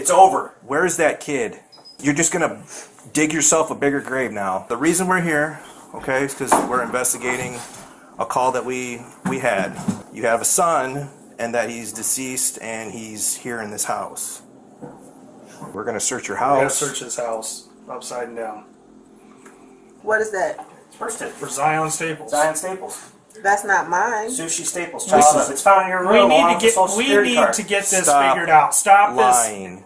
It's over. Where's that kid? You're just gonna dig yourself a bigger grave now. The reason we're here, okay, is because we're investigating a call that we had. You have a son, and that he's deceased, and he's here in this house. We're gonna search your house. We're gonna search his house upside down. What is that? First it. For Zion Staples. Zion Staples. That's not mine. Sushi Staples. It's found in your room. We need to get this figured out. Stop lying. this.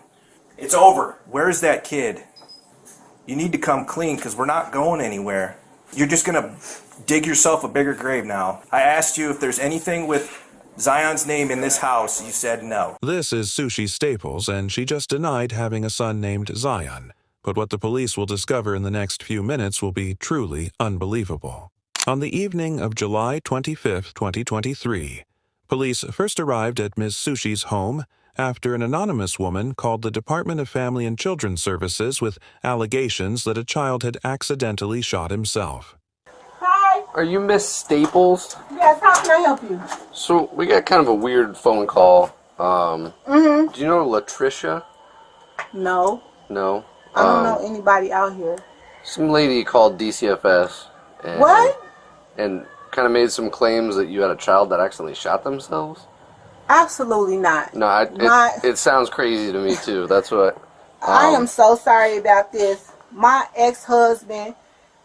It's over. Where's that kid? You need to come clean because we're not going anywhere. You're just gonna dig yourself a bigger grave now. I asked you if there's anything with Zion's name in this house. You said no. This is Sushi Staples, and she just denied having a son named Zion. But what the police will discover in the next few minutes will be truly unbelievable. On the evening of July 25, 2023, police first arrived at Ms. Sushi's home after an anonymous woman called the Department of Family and Children's Services with allegations that a child had accidentally shot himself. Hi. Are you Miss Staples? Yes, how can I help you? So, we got kind of a weird phone call. Do you know Latricia? No. No? I don't know anybody out here. Some lady called DCFS. And, What? And kind of made some claims that you had a child that accidentally shot themselves? Absolutely not. No, it sounds crazy to me, too. That's what... I am so sorry about this. My ex-husband,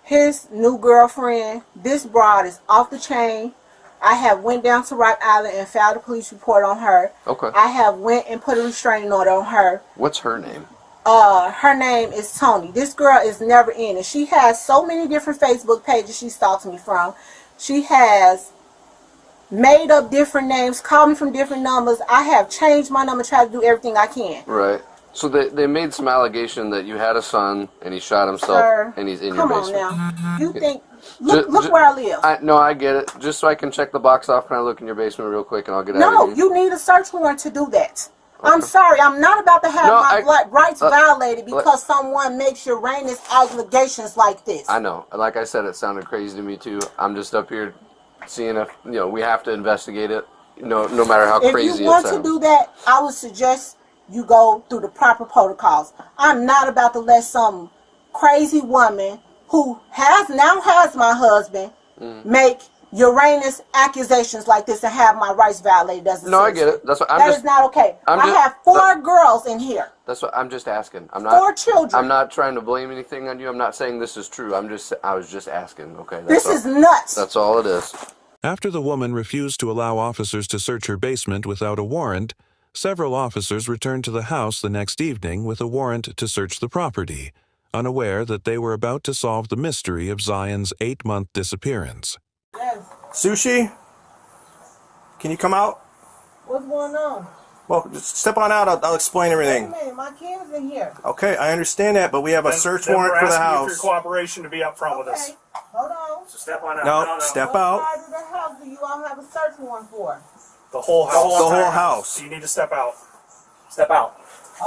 his new girlfriend, this broad is off the chain. I have went down to Rock Island and filed a police report on her. Okay. I have went and put a restraining order on her. What's her name? Her name is Tony. This girl is never in it. She has so many different Facebook pages she stalks me from. She has made up different names, called me from different numbers. I have changed my number, tried to do everything I can. Right. So they made some allegation that you had a son and he shot himself. Sir, and he's in your basement. Come on now. You think... Look where I live. No, I get it. Just so I can check the box off, can I look in your basement real quick and I'll get out No, of here? you need a search warrant to do that. Okay. I'm sorry. I'm not about to have my rights violated because someone makes Uranus allegations like this. I know. Like I said, it sounded crazy to me too. I'm just up here seeing if, we have to investigate it, no matter how crazy it sounds. If you want to do that, I would suggest you go through the proper protocols. I'm not about to let some crazy woman who has my husband make Uranus accusations like this and have my rights violated as a No, citizen. I get it. That is not okay. I have 4 girls in here. That's what I'm just asking. I'm not 4 children. I'm not trying to blame anything on you. I'm not saying this is true. I was just asking. Okay. This is nuts. That's all it is. After the woman refused to allow officers to search her basement without a warrant, several officers returned to the house the next evening with a warrant to search the property, unaware that they were about to solve the mystery of Zion's 8-month disappearance. Yes. Sushi, can you come out? What's going on? Well, just step on out. I'll explain everything. Wait a minute, my kid's in here. Okay, I understand that, but we have a search warrant for the house. We're asking you for your cooperation to be up front with us. Hold on. So step on out. No, step out. What side of the house do you all have a search warrant for? The whole house. The whole house. So you need to step out. Step out.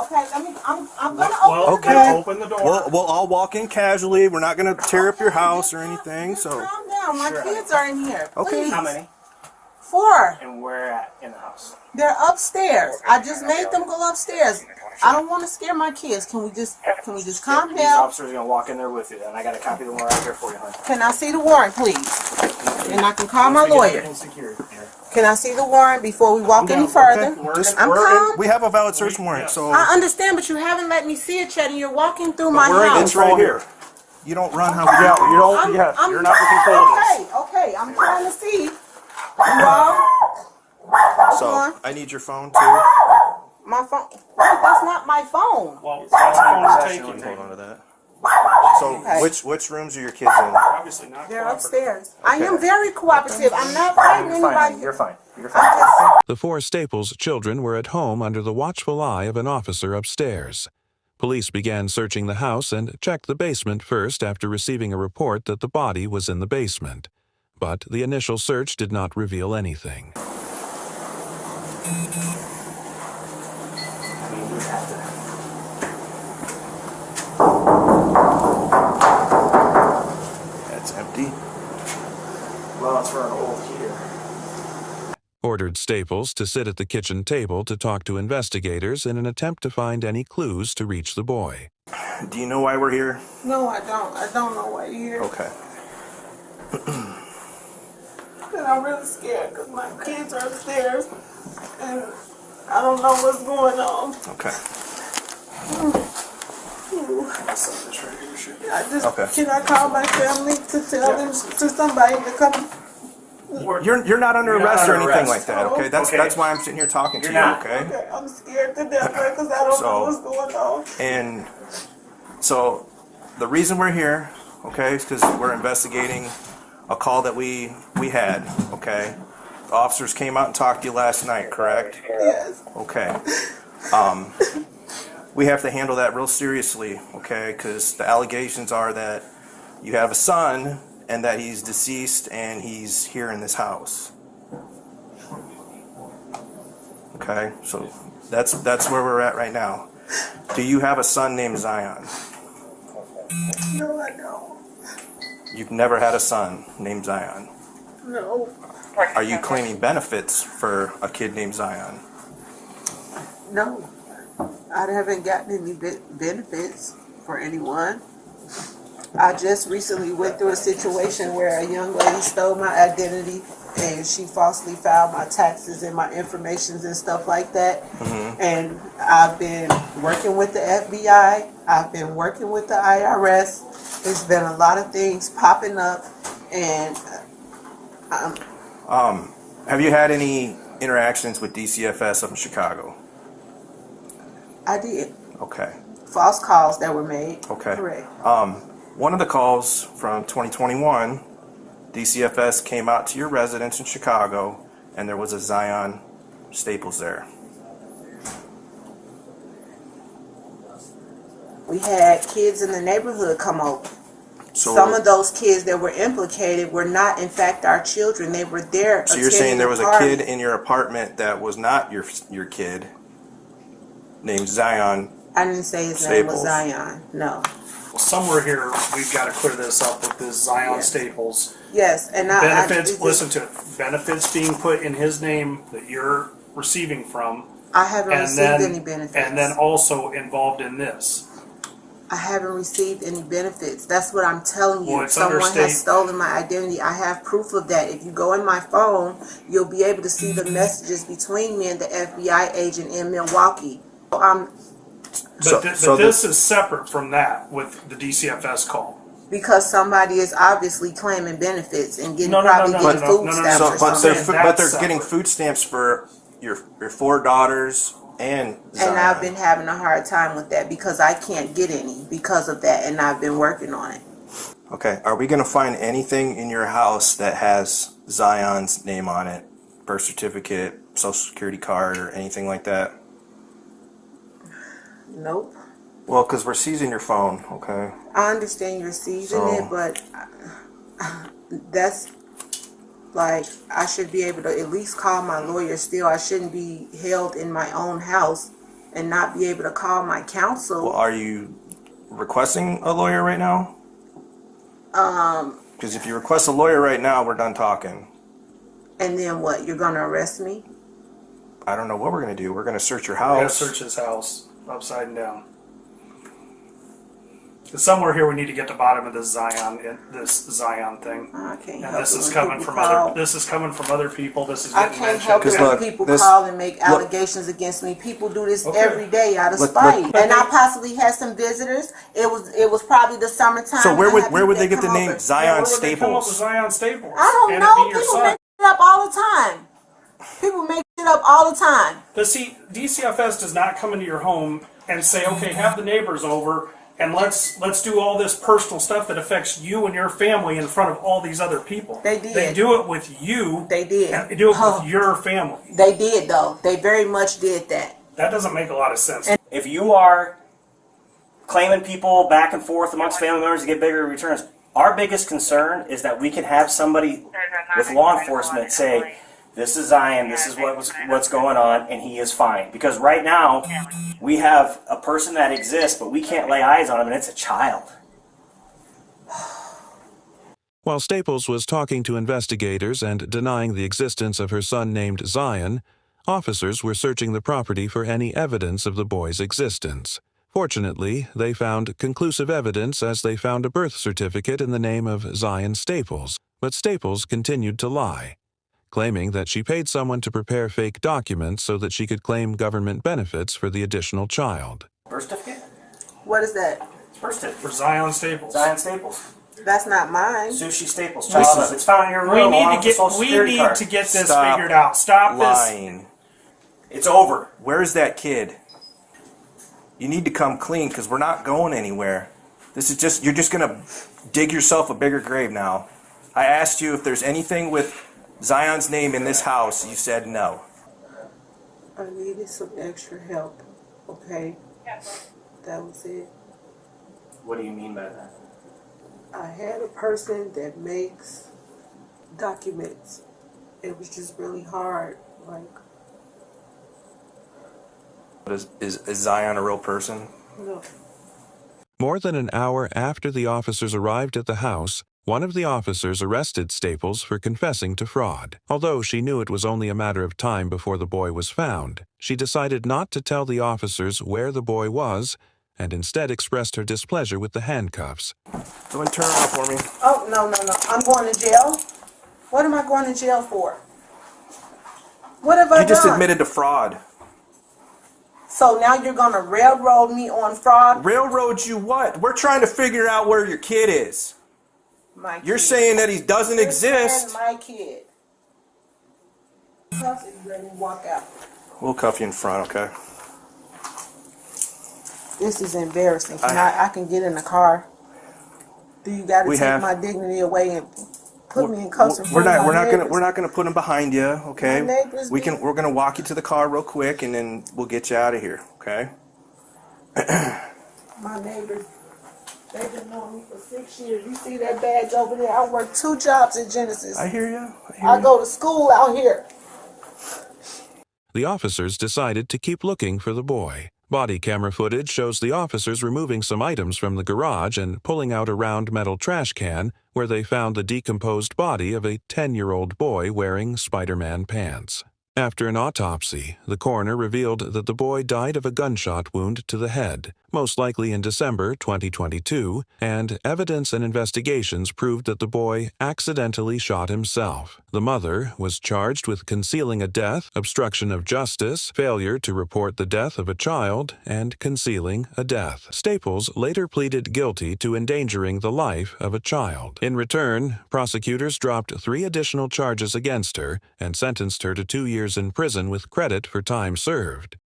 Okay, I'm gonna open Okay. the door. Open the door. We'll all walk in casually. We're not going to tear up your house or anything. Just So calm down. My kids are in here. Okay. Please. How many? 4. And where at in the house? They're upstairs. I just made them go upstairs. I don't want to scare my kids. Can we just calm These down? officers are going to walk in there with you, and I got a copy of the warrant out here for you, honey. Can I see the warrant, please? And I can call my lawyer. Can I see the warrant before we walk any further? Okay. I'm calm. We have a valid search warrant, so I understand, but you haven't let me see it yet, and you're walking through my house. it's right here. You don't run how Yeah, you're not in control of this. Okay, I'm trying to see. You all? So I need your phone too. My phone. That's not my phone. Well, that's the phone is taking. Hold on to that. So Okay. which rooms are your kids in? Obviously not. They're upstairs. I am very cooperative. I'm not fighting anybody. You're fine. You're I'm fine. just The 4 Staples children were at home under the watchful eye of an officer upstairs. Police began searching the house and checked the basement first after receiving a report that the body was in the basement. But the initial search did not reveal anything. That's empty. Well, it's for an old heater. Ordered ordered Staples to sit at the kitchen table to talk to investigators in an attempt to find any clues to reach the boy. Do you know why we're here? No, I don't. I don't know why you're here. Okay. And I'm really scared because my kids are upstairs and I don't know what's going on. Okay. Can I call my family to tell them to somebody to come? You're not under arrest or anything like that, okay? Okay. That's why I'm sitting here talking to you, not. okay? Okay, I'm scared to death because I don't know what's going on. And so the reason we're here, okay, is because we're investigating a call that we had, okay? The officers came out and talked to you last night, correct? Yes. Okay. We have to handle that real seriously, okay? Because the allegations are that you have a son and that he's deceased and he's here in this house. Okay, so that's where we're at right now. Do you have a son named Zion? No, I don't. You've never had a son named Zion. No. Are you claiming benefits for a kid named Zion? No. I haven't gotten any benefits for anyone. I just recently went through a situation where a young lady stole my identity and she falsely filed my taxes and my informations and stuff like that. Mm-hmm. And I've been working with the FBI. I've been working with the IRS. There's been a lot of things popping up. And have you had any interactions with DCFS up in Chicago? I did. Okay. False calls that were made. Okay. Correct. One of the calls from 2021, DCFS came out to your residence in Chicago, and there was a Zion Staples there. We had kids in the neighborhood come over. So, some of those kids that were implicated were not, in fact, our children. They were there. So you're saying there was a kid in your apartment that was not your kid, named Zion? I didn't say his Staples. name was Zion. No. Somewhere here, we've got to clear this up with this Zion Staples. Yes, and benefits. Listen to it. Benefits being put in his name that you're receiving from. I haven't received any benefits. And then also involved in this. I haven't received any benefits. That's what I'm telling you. Well, Someone has stolen my identity. I have proof of that. If you go in my phone, you'll be able to see the messages between me and the FBI agent in Milwaukee. This is separate from that with the DCFS call. Because somebody is obviously claiming benefits and getting food stamps. But they're getting food stamps for your 4 daughters and Zion. And I've been having a hard time with that because I can't get any because of that, and I've been working on it. Okay, are we going to find anything in your house that has Zion's name on it? Birth certificate, social security card, or anything like that? Nope. Well, because we're seizing your phone, okay? I understand you're seizing it, but that's like, I should be able to at least call my lawyer still. I shouldn't be held in my own house and not be able to call my counsel. Well, are you requesting a lawyer right now? Because if you request a lawyer right now, we're done talking. And then what? You're going to arrest me? I don't know what we're going to do. We're going to search your We're going to house. search his house upside and down. Somewhere here we need to get to the bottom of this Zion thing. I can't And help this it is when coming people from call. This is coming from other people. This is I getting can't mentioned. help it when look, people this- call and make allegations against me. People do this every day out of Look, spite. look. And I possibly had some visitors. It was probably the summertime. So where and I had would they people get the come name over. Zion Where would they come up with Staples? Zion Staples? I don't and know. It be your People son? make it up all the time. People make it up all the time. But see, DCFS does not come into your home and say, okay, have the neighbors over and let's do all this personal stuff that affects you and your family in front of all these other people. They did. They do it with you. They did. And they do it with your family. They did, though. They very much did that. That doesn't make a lot of sense. If you are claiming people back and forth amongst family members to get bigger returns, our biggest concern is that we can have somebody with law enforcement say, this is Zion, this is what's going on, and he is fine. Because right now, we have a person that exists, but we can't lay eyes on him, and it's a child. While Staples was talking to investigators and denying the existence of her son named Zion, officers were searching the property for any evidence of the boy's existence. Fortunately, they found conclusive evidence as they found a birth certificate in the name of Zion Staples, but Staples continued to lie, claiming that she paid someone to prepare fake documents so that she could claim government benefits for the additional child. Birth certificate? What is that? It's birth certificate. For Zion Staples. Zion Staples. That's not mine. Sushi Staples. Child. It's found in your We room. along need with to the Social we Security need card. to get this Stop figured out. Stop this. lying. It's over. Where's that kid? You need to come clean because we're not going anywhere. This is just, you're just going to dig yourself a bigger grave now. I asked you if there's anything with Zion's name in this house. You said no. I needed some extra help. Okay? That was it. What do you mean by that? I had a person that makes documents. It was just really hard. Like, Is Zion a real person? no. More than an hour after the officers arrived at the house, one of the officers arrested Staples for confessing to fraud. Although she knew it was only a matter of time before the boy was found, she decided not to tell the officers where the boy was and instead expressed her displeasure with the handcuffs. Go and turn around for me. Oh, no. I'm going to jail? What am I going to jail for? What have I You just done? admitted to fraud. So now you're going to railroad me on fraud? Railroad you what? We're trying to figure out where your kid is. My You're kid. saying that he doesn't You're exist. saying my kid. Cuff it, you ready to walk out. We'll cuff you in front, okay? This is embarrassing. I can get in the car. Do you got to We take have- my dignity away and put me in cuffs? in We're front of not. my We're not gonna. neighbors? We're not gonna put him behind you, okay? My neighbors We do. can. We're gonna walk you to the car real quick, and then we'll get you out of here, okay? My neighbors, they've been knowing me for 6 years. You see that badge over there? I work 2 jobs at Genesis. I hear you. I go to school out here. The officers decided to keep looking for the boy. Body camera footage shows the officers removing some items from the garage and pulling out a round metal trash can where they found the decomposed body of a 10-year-old boy wearing Spider-Man pants. After an autopsy, the coroner revealed that the boy died of a gunshot wound to the head, most likely in December 2022, and evidence and investigations proved that the boy accidentally shot himself. The mother was charged with concealing a death, obstruction of justice, failure to report the death of a child, and concealing a death. Staples later pleaded guilty to endangering the life of a child. In return, prosecutors dropped 3 additional charges against her and sentenced her to 2 years in prison with credit for time served.